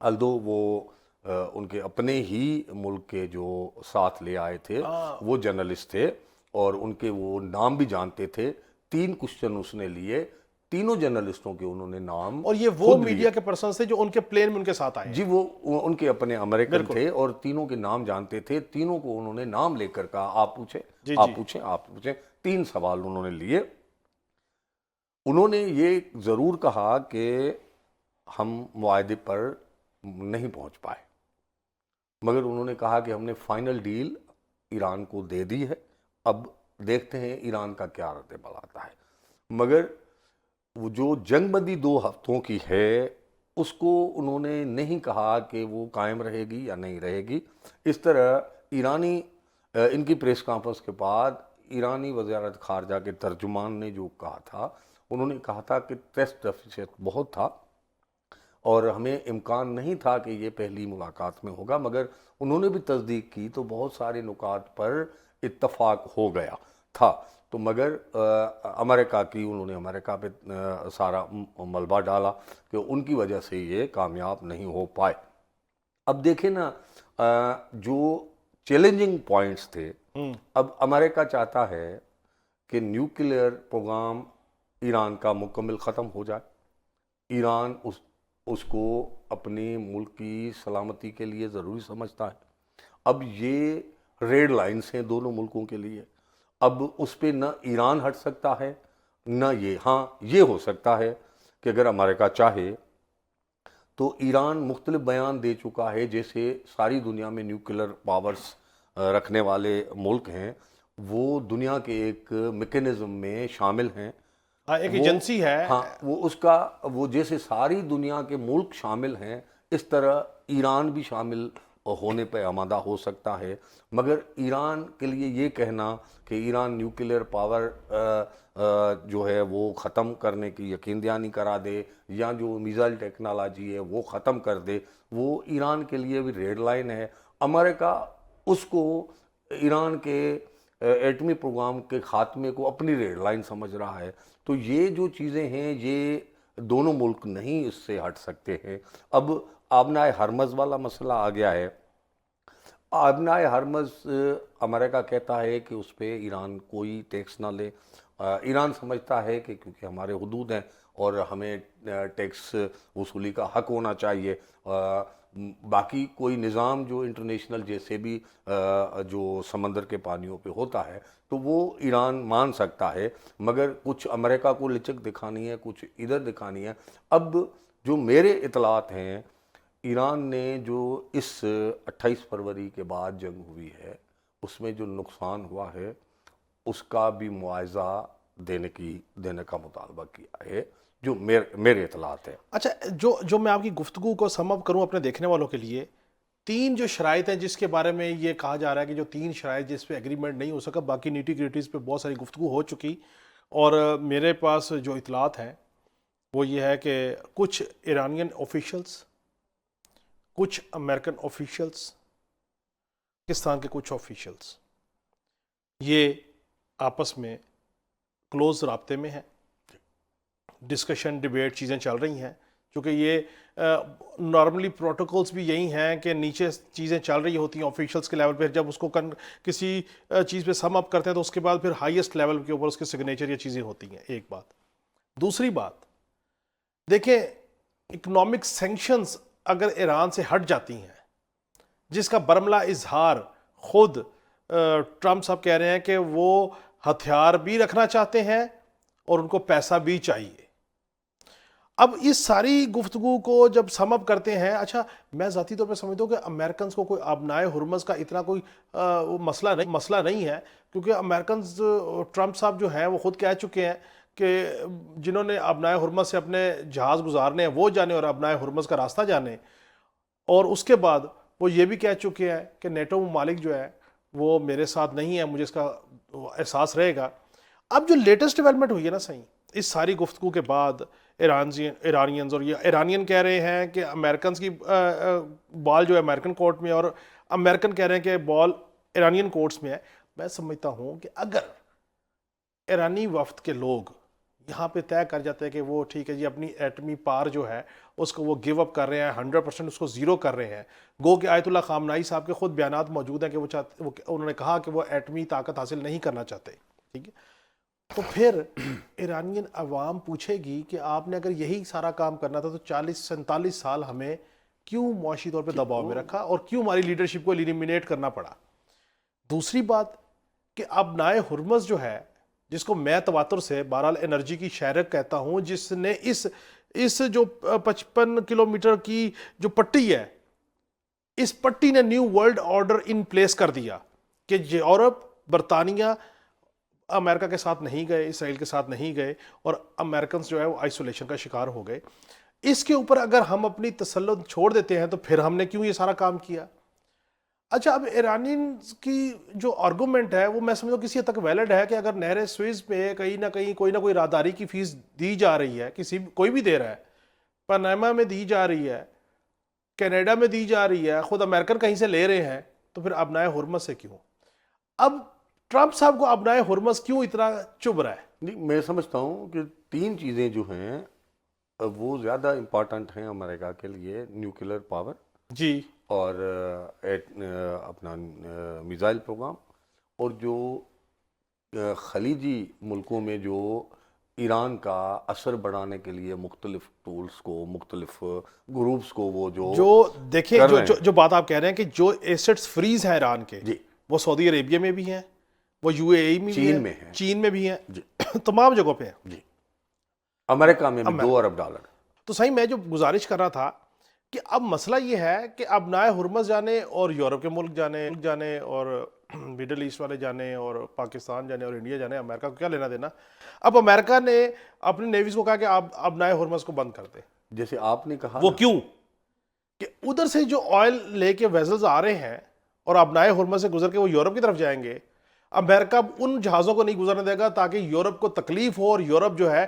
الدو وہ ان کے اپنے ہی ملک کے جو ساتھ لے آئے تھے وہ جرنلسٹ تھے اور ان کے وہ نام بھی جانتے تھے. 3 کوشچن اس نے لیے, تینوں جرنلسٹوں کے انہوں نے نام اور یہ وہ میڈیا کے پرسنز تھے جو ان کے پلین میں ان کے ساتھ آئے. جی, وہ ان کے اپنے امریکن تھے اور تینوں کے نام جانتے تھے. تینوں کو انہوں نے نام لے کر کہا آپ پوچھیں آپ پوچھیں آپ پوچھیں. 3 سوال انہوں نے لیے. انہوں نے یہ ضرور کہا کہ ہم معاہدے پر نہیں پہنچ پائے, مگر انہوں نے کہا کہ ہم نے فائنل ڈیل ایران کو دے دی ہے, اب دیکھتے ہیں ایران کا کیا رد عمل آتا ہے. مگر وہ جو جنگ بندی 2 ہفتوں کی ہے اس کو انہوں نے نہیں کہا کہ وہ قائم رہے گی یا نہیں رہے گی. اس طرح ایرانی ان کی پریس کانفرنس کے بعد ایرانی وزارت خارجہ کے ترجمان نے جو کہا تھا, انہوں نے کہا تھا کہ ٹیسٹ ڈیفیسٹ بہت تھا اور ہمیں امکان نہیں تھا کہ یہ پہلی ملاقات میں ہوگا, مگر انہوں نے بھی تصدیق کی تو بہت سارے نکات پر اتفاق ہو گیا تھا. تو مگر امریکہ کی انہوں نے امریکہ پہ سارا ملبہ ڈالا کہ ان کی وجہ سے یہ کامیاب نہیں ہو پائے. اب دیکھیں نا, جو چیلنجنگ پوائنٹس تھے, اب امریکہ چاہتا ہے کہ نیوکلیئر پروگرام ایران کا مکمل ختم ہو جائے. ایران اس کو اپنی ملک کی سلامتی کے لیے ضروری سمجھتا ہے. اب یہ ریڈ لائنز ہیں دونوں ملکوں کے لیے. اب اس پہ نہ ایران ہٹ سکتا ہے نہ یہ. ہاں, یہ ہو سکتا ہے کہ اگر امریکہ چاہے تو ایران مختلف بیان دے چکا ہے, جیسے ساری دنیا میں نیوکلیئر پاورز رکھنے والے ملک ہیں وہ دنیا کے ایک میکینزم میں شامل ہیں, ایک ایجنسی ہے. ہاں, وہ اس کا وہ جیسے ساری دنیا کے ملک شامل ہیں اس طرح ایران بھی شامل ہونے پہ آمادہ ہو سکتا ہے. مگر ایران کے لیے یہ کہنا کہ ایران نیوکلیئر پاور جو ہے وہ ختم کرنے کی یقین دہانی کرا دے یا جو میزائل ٹیکنالوجی ہے وہ ختم کر دے, وہ ایران کے لیے بھی ریڈ لائن ہے. امریکہ اس کو ایران کے ایٹمی پروگرام کے خاتمے کو اپنی ریڈ لائن سمجھ رہا ہے. تو یہ جو چیزیں ہیں یہ دونوں ملک نہیں اس سے ہٹ سکتے ہیں. اب آبنائے ہرمز والا مسئلہ آ گیا ہے. آبنائے ہرمز امریکہ کہتا ہے کہ اس پہ ایران کوئی ٹیکس نہ لے. ایران سمجھتا ہے کہ کیونکہ ہمارے حدود ہیں اور ہمیں ٹیکس وصولی کا حق ہونا چاہیے. باقی کوئی نظام جو انٹرنیشنل جیسے بھی جو سمندر کے پانیوں پہ ہوتا ہے تو وہ ایران مان سکتا ہے, مگر کچھ امریکہ کو لچک دکھانی ہے, کچھ ادھر دکھانی ہے. اب جو میرے اطلاعات ہیں, ایران نے جو اس 28 فروری کے بعد جنگ ہوئی ہے اس میں جو نقصان ہوا ہے اس کا بھی معاوضہ دینے کا مطالبہ کیا ہے, جو میرے اطلاعات ہیں. اچھا, جو میں آپ کی گفتگو کو سم اپ کروں اپنے دیکھنے والوں کے لیے, 3 جو شرائط ہیں جس کے بارے میں یہ کہا جا رہا ہے کہ جو 3 شرائط جس پہ ایگریمنٹ نہیں ہو سکا, باقی نیٹی گریٹیز پہ بہت ساری گفتگو ہو چکی, اور میرے پاس جو اطلاعات ہیں وہ یہ ہے کہ کچھ ایرانین آفیشلز, کچھ امریکن آفیشلز, پاکستان کے کچھ آفیشلز یہ آپس میں کلوز رابطے میں ہیں. ڈسکشن ڈیبیٹ چیزیں چل رہی ہیں, چونکہ یہ نارملی پروٹوکولز بھی یہی ہیں کہ نیچے چیزیں چل رہی ہوتی ہیں آفیشلز کے لیول پہ, جب اس کو کسی چیز پہ سم اپ کرتے ہیں تو اس کے بعد پھر ہائیسٹ لیول کے اوپر اس کے سگنیچر یا چیزیں ہوتی ہیں. ایک بات. دوسری بات, دیکھیں اکنامک سینکشنز اگر ایران سے ہٹ جاتی ہیں, جس کا برملا اظہار خود ٹرمپ صاحب کہہ رہے ہیں کہ وہ ہتھیار بھی رکھنا چاہتے ہیں اور ان کو پیسہ بھی چاہیے. اب اس ساری گفتگو کو جب سم اپ کرتے ہیں, اچھا میں ذاتی طور پہ سمجھتا ہوں کہ امریکنز کو کوئی آبنائے ہرمز کا اتنا کوئی مسئلہ نہیں ہے, کیونکہ امریکنز ٹرمپ صاحب جو ہیں وہ خود کہہ چکے ہیں کہ جنہوں نے آبنائے ہرمز سے اپنے جہاز گزارنے ہیں وہ جانے اور آبنائے ہرمز کا راستہ جانے. اور اس کے بعد وہ یہ بھی کہہ چکے ہیں کہ نیٹو ممالک جو ہے وہ میرے ساتھ نہیں ہے, مجھے اس کا احساس رہے گا. اب جو لیٹسٹ ڈیولپمنٹ ہوئی ہے نا صحیح, اس ساری گفتگو کے بعد ایرانینز, اور یہ ایرانین کہہ رہے ہیں کہ امریکنز کی بال جو ہے امریکن کورٹ میں, اور امریکن کہہ رہے ہیں کہ بال ایرانین کورٹس میں ہے. میں سمجھتا ہوں کہ اگر ایرانی وفد کے لوگ یہاں پہ طے کر جاتے ہیں کہ وہ ٹھیک ہے جی اپنی ایٹمی پار جو ہے اس کو وہ گیو اپ کر رہے ہیں 100% اس کو زیرو کر رہے ہیں. گو کہ آیت اللہ خامنائی صاحب کے خود بیانات موجود ہیں کہ انہوں نے کہا کہ وہ ایٹمی طاقت حاصل نہیں کرنا چاہتے. ٹھیک ہے, تو پھر ایرانین عوام پوچھے گی کہ آپ نے اگر یہی سارا کام کرنا تھا تو 40-47 سال ہمیں کیوں معاشی طور پہ دباؤ میں رکھا اور کیوں ہماری لیڈرشپ کو ایلیمینیٹ کرنا پڑا. دوسری بات کہ ابنائے ہرمز جو ہے, جس کو میں تواتر سے بہرحال انرجی کی شہرک کہتا ہوں, جس نے اس جو 55 کلومیٹر کی جو پٹی ہے, اس پٹی نے new world order in place کر دیا کہ یورپ, برطانیہ امریکہ کے ساتھ نہیں گئے, اسرائیل کے ساتھ نہیں گئے, اور امریکنز جو ہے وہ آئسولیشن کا شکار ہو گئے. اس کے اوپر اگر ہم اپنی تسلط چھوڑ دیتے ہیں تو پھر ہم نے کیوں یہ سارا کام کیا. اچھا, اب ایرانین کی جو آرگومنٹ ہے وہ میں سمجھتا ہوں کسی حد تک ویلڈ ہے کہ اگر نہر سوئز پہ کہیں نہ کہیں کوئی نہ کوئی راہداری کی فیس دی جا رہی ہے, کوئی بھی دے رہا ہے, پاناما میں دی جا رہی ہے, کینیڈا میں دی جا رہی ہے, خود امریکن کہیں سے لے رہے ہیں, تو پھر ابنائے ہرمز سے کیوں؟ اب ٹرمپ صاحب کو ابنائے ہرمز کیوں اتنا چبھ رہا ہے؟ نہیں, میں سمجھتا ہوں کہ 3 چیزیں جو ہیں وہ زیادہ امپارٹنٹ ہیں امریکہ کے لیے. نیوکلیر پاور جی, اور اپنا میزائل پروگرام, اور جو خلیجی ملکوں میں جو ایران کا اثر بڑھانے کے لیے مختلف ٹولز کو, مختلف گروپس کو وہ جو دیکھیں کر رہے جو بات آپ کہہ رہے ہیں کہ جو ایسٹس فریز ہیں ایران کے, جی, وہ سعودی عربیہ میں بھی ہیں, وہ یو اے ای میں بھی چین میں ہیں, چین میں بھی ہیں, جی, تمام جگہوں پہ ہیں. جی, امریکہ میں بھی 2 ارب ڈالر. تو صحیح, میں جو گزارش کر رہا تھا کہ اب مسئلہ یہ ہے کہ ابنائے ہرمز جانے اور یورپ کے ملک جانے اور مڈل ایسٹ والے جانے اور پاکستان جانے اور انڈیا جانے, امریکہ کو کیا لینا دینا. اب امریکہ نے اپنی نیویز کو کہا کہ آپ ابنائے ہرمز کو بند کر دیں. جیسے آپ نے کہا, وہ کیوں کہ ادھر سے جو آئل لے کے ویزلز آ رہے ہیں اور ابنائے ہرمز سے گزر کے وہ یورپ کی طرف جائیں گے, امریکہ ان جہازوں کو نہیں گزرنے دے گا تاکہ یورپ کو تکلیف ہو, اور یورپ جو ہے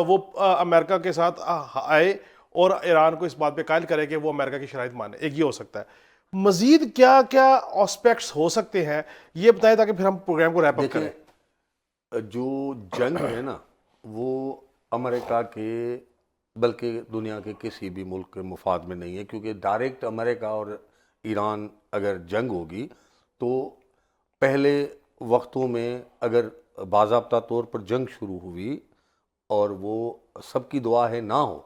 وہ امریکہ کے ساتھ آئے اور ایران کو اس بات پہ قائل کرے کہ وہ امریکہ کی شرائط مانے. ایک یہ ہو سکتا ہے. مزید کیا کیا آسپیکٹس ہو سکتے ہیں یہ بتائیں تاکہ پھر ہم پروگرام کو ریپ اپ کریں. جو جنگ ہے نا وہ امریکہ کے بلکہ دنیا کے کسی بھی ملک کے مفاد میں نہیں ہے, کیونکہ ڈائریکٹ امریکہ اور ایران اگر جنگ ہوگی تو پہلے وقتوں میں اگر باضابطہ طور پر جنگ شروع ہوئی اور وہ سب کی دعا ہے نہ ہو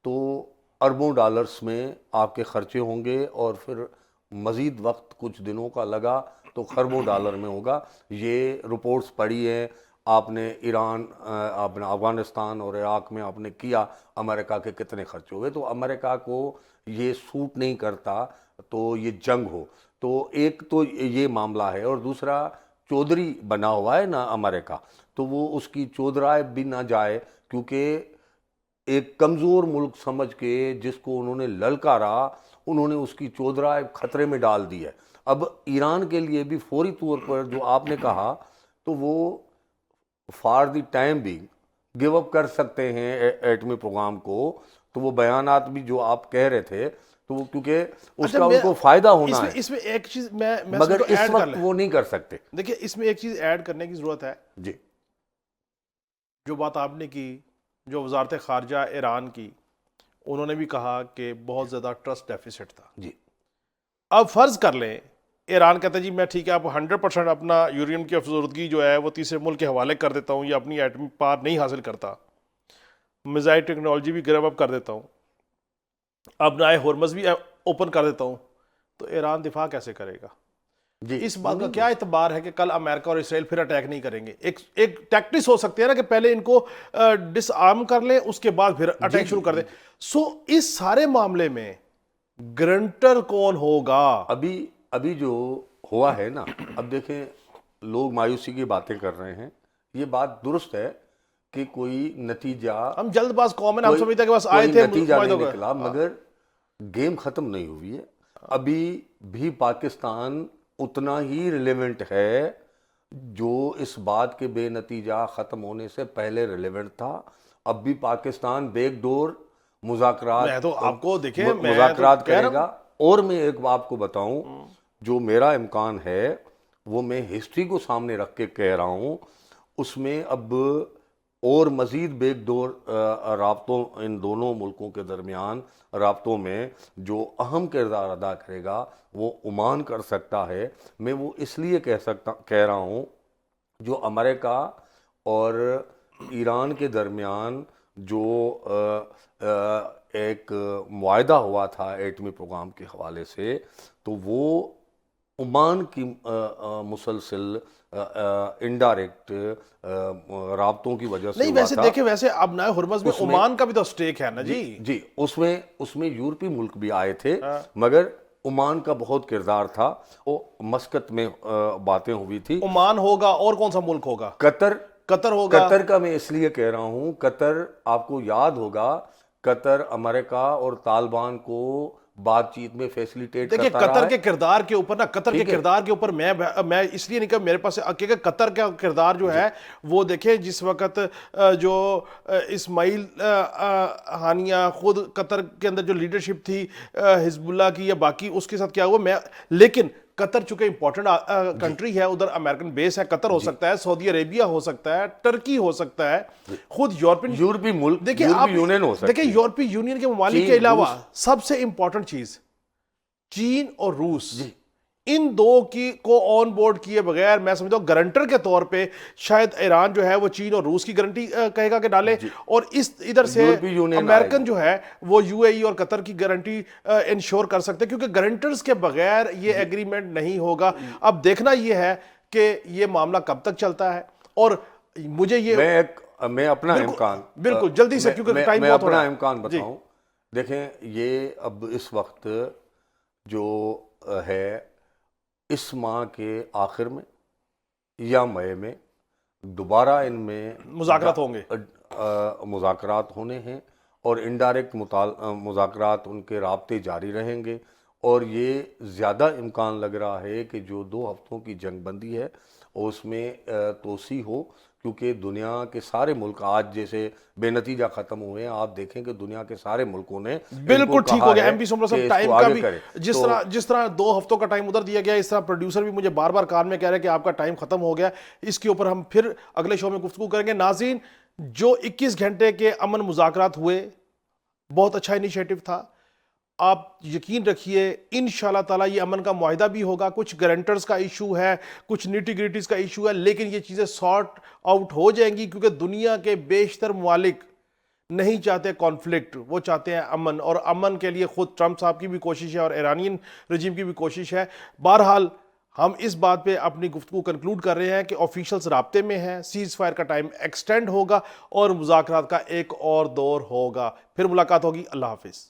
تو اربوں ڈالرز میں آپ کے خرچے ہوں گے, اور پھر مزید وقت کچھ دنوں کا لگا تو خربوں ڈالر میں ہوگا. یہ رپورٹس پڑھی ہیں آپ نے, ایران, آپ نے افغانستان اور عراق میں آپ نے کیا, امریکہ کے کتنے خرچ ہوئے. تو امریکہ کو یہ سوٹ نہیں کرتا تو یہ جنگ ہو. تو ایک تو یہ معاملہ ہے, اور دوسرا چودھری بنا ہوا ہے نا امریکہ, تو وہ اس کی چودرائے بھی نہ جائے, کیونکہ ایک کمزور ملک سمجھ کے جس کو انہوں نے للکارا, انہوں نے اس کی چودرائے خطرے میں ڈال دی ہے. اب ایران کے لیے بھی فوری طور پر جو آپ نے کہا تو وہ فار دی ٹائم بھی گیو اپ کر سکتے ہیں ایٹمی پروگرام کو. تو وہ بیانات بھی جو آپ کہہ رہے تھے تو وہ کیونکہ اس کا ان کو فائدہ ہونا ہے, اس میں ایک چیز میں مگر اس وقت وہ نہیں کر سکتے. دیکھیں اس میں ایک چیز ایڈ کرنے کی ضرورت ہے. جی, جو بات آپ نے کی, جو وزارت خارجہ ایران کی, انہوں نے بھی کہا کہ بہت زیادہ ٹرسٹ ڈیفیسٹ تھا. جی, اب فرض کر لیں ایران کہتا ہے جی میں ٹھیک ہے آپ 100% اپنا یورینیم کی افزودگی جو ہے وہ تیسرے ملک کے حوالے کر دیتا ہوں, یا اپنی ایٹمی پار نہیں حاصل کرتا, میزائل ٹیکنالوجی بھی گرو اپ کر دیتا ہوں, ابنائے ہرمز بھی اوپن کر دیتا ہوں, تو ایران دفاع کیسے کرے گا؟ جی, اس بات کا کیا اعتبار ہے کہ کل امریکہ اور اسرائیل پھر اٹیک نہیں کریں گے؟ ایک ٹیکٹکس ہو سکتی ہے نا کہ پہلے ان کو ڈس آرم کر لیں, اس کے بعد پھر اٹیک شروع کر دیں. سو اس سارے معاملے میں گرنٹر کون ہوگا؟ ابھی جو ہوا ہے نا, اب دیکھیں لوگ مایوسی کی باتیں کر رہے ہیں, یہ بات درست ہے کہ کوئی نتیجہ, ہم جلد باز قوم ہے, ہم سمجھتے ہیں کہ بس آئے تھے نتیجہ نہیں نکلا, مگر گیم ختم نہیں ہوئی ہے. ابھی بھی پاکستان اتنا ہی ریلیونٹ ہے جو اس بات کے بے نتیجہ ختم ہونے سے پہلے ریلیونٹ تھا. اب بھی پاکستان بیک ڈور مذاکرات کرے گا. اور میں ایک آپ کو بتاؤں, جو میرا امکان ہے وہ میں ہسٹری کو سامنے رکھ کے کہہ رہا ہوں, اس میں اب اور مزید بیک ڈور رابطوں ان دونوں ملکوں کے درمیان رابطوں میں جو اہم کردار ادا کرے گا وہ عمان کر سکتا ہے. میں وہ اس لیے کہہ رہا ہوں جو امریکہ اور ایران کے درمیان جو ایک معاہدہ ہوا تھا ایٹمی پروگرام کے حوالے سے، تو وہ عمان کی مسلسل انڈائریکٹ رابطوں کی وجہ سے نہیں، ہوا ویسے تھا. دیکھیں، ویسے اب نئے ہرمز میں عمان کا بھی تو سٹیک ہے نا جی. جی اس میں یورپی ملک بھی آئے تھے، مگر عمان کا بہت کردار تھا. وہ مسقط میں باتیں ہوئی تھی. عمان ہوگا اور کون سا ملک ہوگا؟ قطر ہوگا. قطر کا میں اس لیے کہہ رہا ہوں، قطر آپ کو یاد ہوگا، قطر امریکہ اور طالبان کو بات چیت میں فیسیلیٹیٹ دیکھیں کرتا رہا قطر ہے. کے کردار کے اوپر نا، قطر کے کردار کے اوپر میں اس لیے نہیں کہ میرے پاس کہ قطر کا کردار جو ہے وہ دیکھیں، جس وقت جو اسماعیل ہانیہ خود قطر کے اندر جو لیڈرشپ تھی حزب اللہ کی یا باقی، اس کے ساتھ کیا ہوا لیکن قطر چونکہ امپورٹنٹ کنٹری ہے، ادھر امریکن بیس ہے، قطر ہو سکتا ہے، سعودی عربیہ ہو سکتا ہے، ٹرکی ہو سکتا ہے، خود یورپی ملک، دیکھیں یورپی یونین ہو سکتی ہے. دیکھیں یورپی یونین کے ممالک کے علاوہ سب سے امپورٹنٹ چیز چین اور روس، ان دو کی کو آن بورڈ کیے بغیر میں سمجھتا ہوں گارنٹر کے طور پہ شاید ایران جو ہے وہ چین اور روس کی گارنٹی کہے گا کہ ڈالے، اور اس ادھر سے امریکن جو ہے وہ یو اے ای اور قطر کی گارنٹی انشور کر سکتے ہیں، کیونکہ گارنٹرز کے بغیر یہ ایگریمنٹ نہیں ہوگا. اب دیکھنا یہ ہے کہ یہ معاملہ کب تک چلتا ہے. اور مجھے یہ میں اپنا امکان بالکل جلدی سے، کیونکہ ٹائم بہت ہو رہا ہے. اپنا امکان بتاؤں. دیکھیں یہ اب اس وقت جو ہے اس ماہ کے آخر میں یا مئی میں دوبارہ ان میں مذاکرات ہوں گے، مذاکرات ہونے ہیں، اور انڈائریکٹ مذاکرات ان کے رابطے جاری رہیں گے. اور یہ زیادہ امکان لگ رہا ہے کہ جو 2 ہفتوں کی جنگ بندی ہے اس میں توسیع ہو، کیونکہ دنیا کے سارے ملک آج جیسے بے نتیجہ ختم ہوئے ہیں. آپ دیکھیں کہ دنیا کے سارے ملکوں نے بالکل ٹھیک ہو گیا. ایم پی سمرو صاحب ٹائم کا بھی جس طرح 2 ہفتوں کا ٹائم ادھر دیا گیا، اس طرح پروڈیوسر بھی مجھے بار بار کار میں کہہ رہے ہیں کہ آپ کا ٹائم ختم ہو گیا. اس کے اوپر ہم پھر اگلے شو میں گفتگو کریں گے. ناظرین، جو 21 گھنٹے کے امن مذاکرات ہوئے، بہت اچھا انیشیٹو تھا. آپ یقین رکھیے انشاءاللہ تعالیٰ یہ امن کا معاہدہ بھی ہوگا. کچھ گارنٹرز کا ایشو ہے، کچھ نیٹی گریٹیز کا ایشو ہے، لیکن یہ چیزیں سارٹ آؤٹ ہو جائیں گی، کیونکہ دنیا کے بیشتر ممالک نہیں چاہتے کانفلکٹ، وہ چاہتے ہیں امن. اور امن کے لیے خود ٹرمپ صاحب کی بھی کوشش ہے اور ایرانین رجیم کی بھی کوشش ہے. بہرحال ہم اس بات پہ اپنی گفتگو کنکلوڈ کر رہے ہیں کہ آفیشلز رابطے میں ہیں، سیز فائر کا ٹائم ایکسٹینڈ ہوگا اور مذاکرات کا ایک اور دور ہوگا. پھر ملاقات ہوگی. اللہ حافظ.